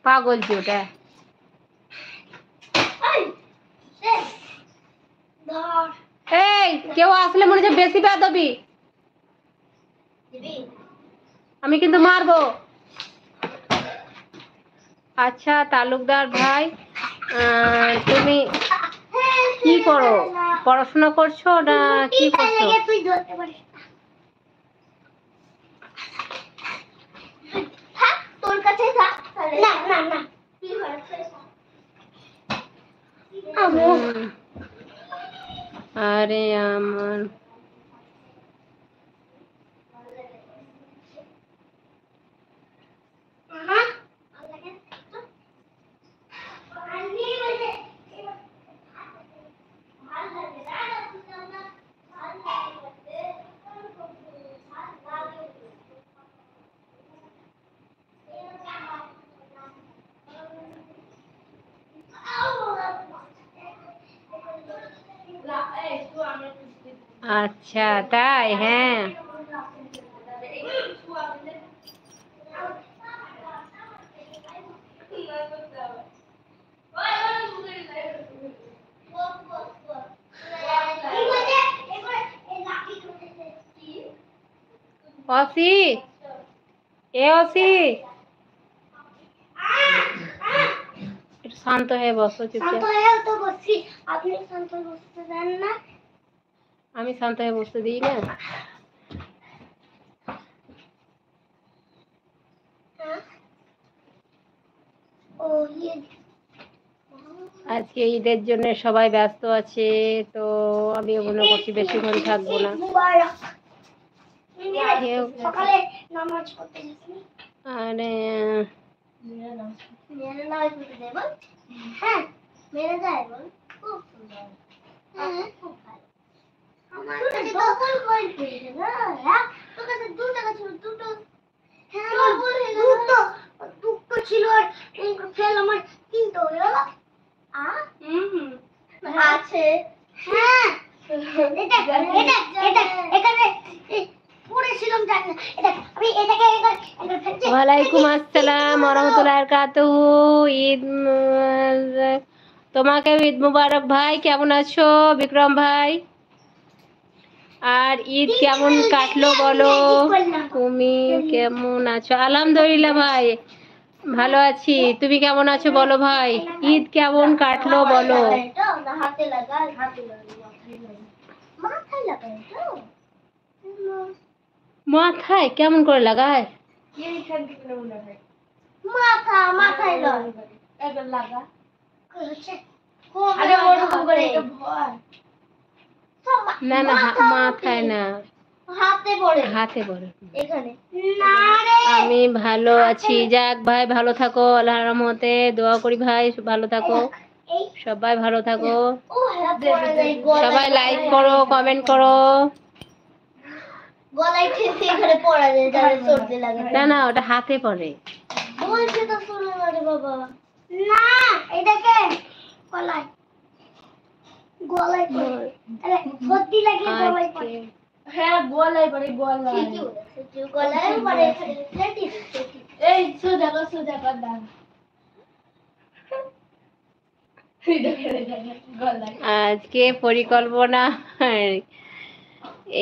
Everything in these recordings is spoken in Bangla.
পাগল কি ওটা? এই কেউ আসলে মনে হচ্ছে বেশি বেয়াদবি, আমি কিন্তু মারবো। আচ্ছা তালুকদার ভাই, তুমি কি করো? পড়াশোনা করছো না কি করছো? তোর কাছে থাক। না না না, আরে আমার আচ্ছা তাই, হ্যাঁ অসি, এ অসি একটু শান্ত হয়ে বসো চুপচাপ। আপনি শান্ত বসতে দেন না? আমি শান্ত হয়ে বসতে দিই না। আজকে ঈদের জন্য সবাই ব্যস্ত আছে, তো আমি মনে করছি বেশিক্ষণ থাকবো না। সকালে নামাজ পড়তে গেছি। আরে মেরে নামাজ পড়তে যাই বল। হ্যাঁ মেরে যায় বল, খুব সুন্দর। খুব ভালো। আমার কাছে ডবল পয়েন্ট পেয়েছে না? তোর কাছে 2 টাকা ছিল, দুটো। হ্যাঁ দুটো ছিল আর ফেল আমার 3টা হয়ে গেল। আছে। হ্যাঁ এখানে পড়েছিলাম জানি না। এটা আমি এটাকে ফেলছি। ওয়ালাইকুম আসসালাম ওয়া রাহমাতুল্লাহি ওয়া বারাকাতুহু। ঈদ তোমাকে ঈদ মুবারক ভাই। কেমন আছো বিক্রম ভাই? আর ঈদ কেমন কাটলো বলো? তুমি কেমন আছো? আলহামদুলিল্লাহ ভাই ভালো আছি। তুমি কেমন আছো বলো ভাই? ঈদ কেমন কাটলো বলো? হাতে লাগাই, মাথায় লাগাই তো। মাথায় কেমন করে লাগায়? মাথায় লাগা। আরে ওরকম করে এটা ভয়। না না মাথায় না, হাতে পড়ে। হাতে পড়ে। এখানে না রে। আমি ভালো আছি। যাক ভাই ভালো থাকো, আল্লাহর রহমতে দোয়া করি ভাই ভালো থাকো, সবাই ভালো থাকো। সবাই লাইক করো, কমেন্ট করো। গলায় ঠেসে এখানে পড়া যায়, যারা সর্দি লাগে। না না ওটা হাতে পড়ে। বলছি তো শোনো না রে বাবা। না এটাকে গলায় পড়ে। আরে সর্দি লাগে গলায় পড়ে। হ্যাঁ গলায় পড়ে, গলায়। ঠিকই বলেছো, তুই গলায় পড়ে এখানে ফেটি। এই সোজা কর দাও। আজকে পরিকল্পনা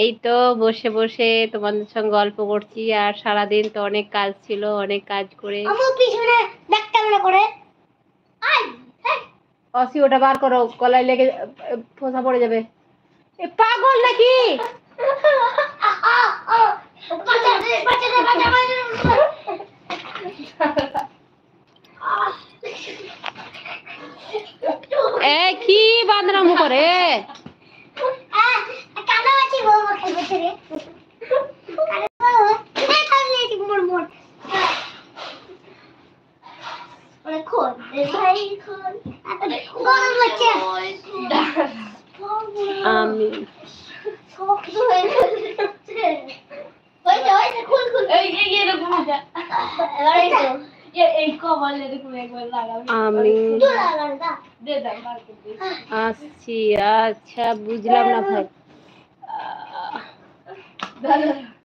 এই তো বসে বসে তোমাদের সঙ্গে গল্প করছি, আর সারাদিন তো অনেক কাজ ছিল, অনেক কাজ করে। আমু পিছনে দেখ কেমন করে। আই অসি ওটা বার করো, গলায় লেগে ফোঁসা পড়ে যাবে। এ পাগল নাকি? এ কি বান্দরামো করে? আমি আসছি। আচ্ছা বুঝলাম না ভাই।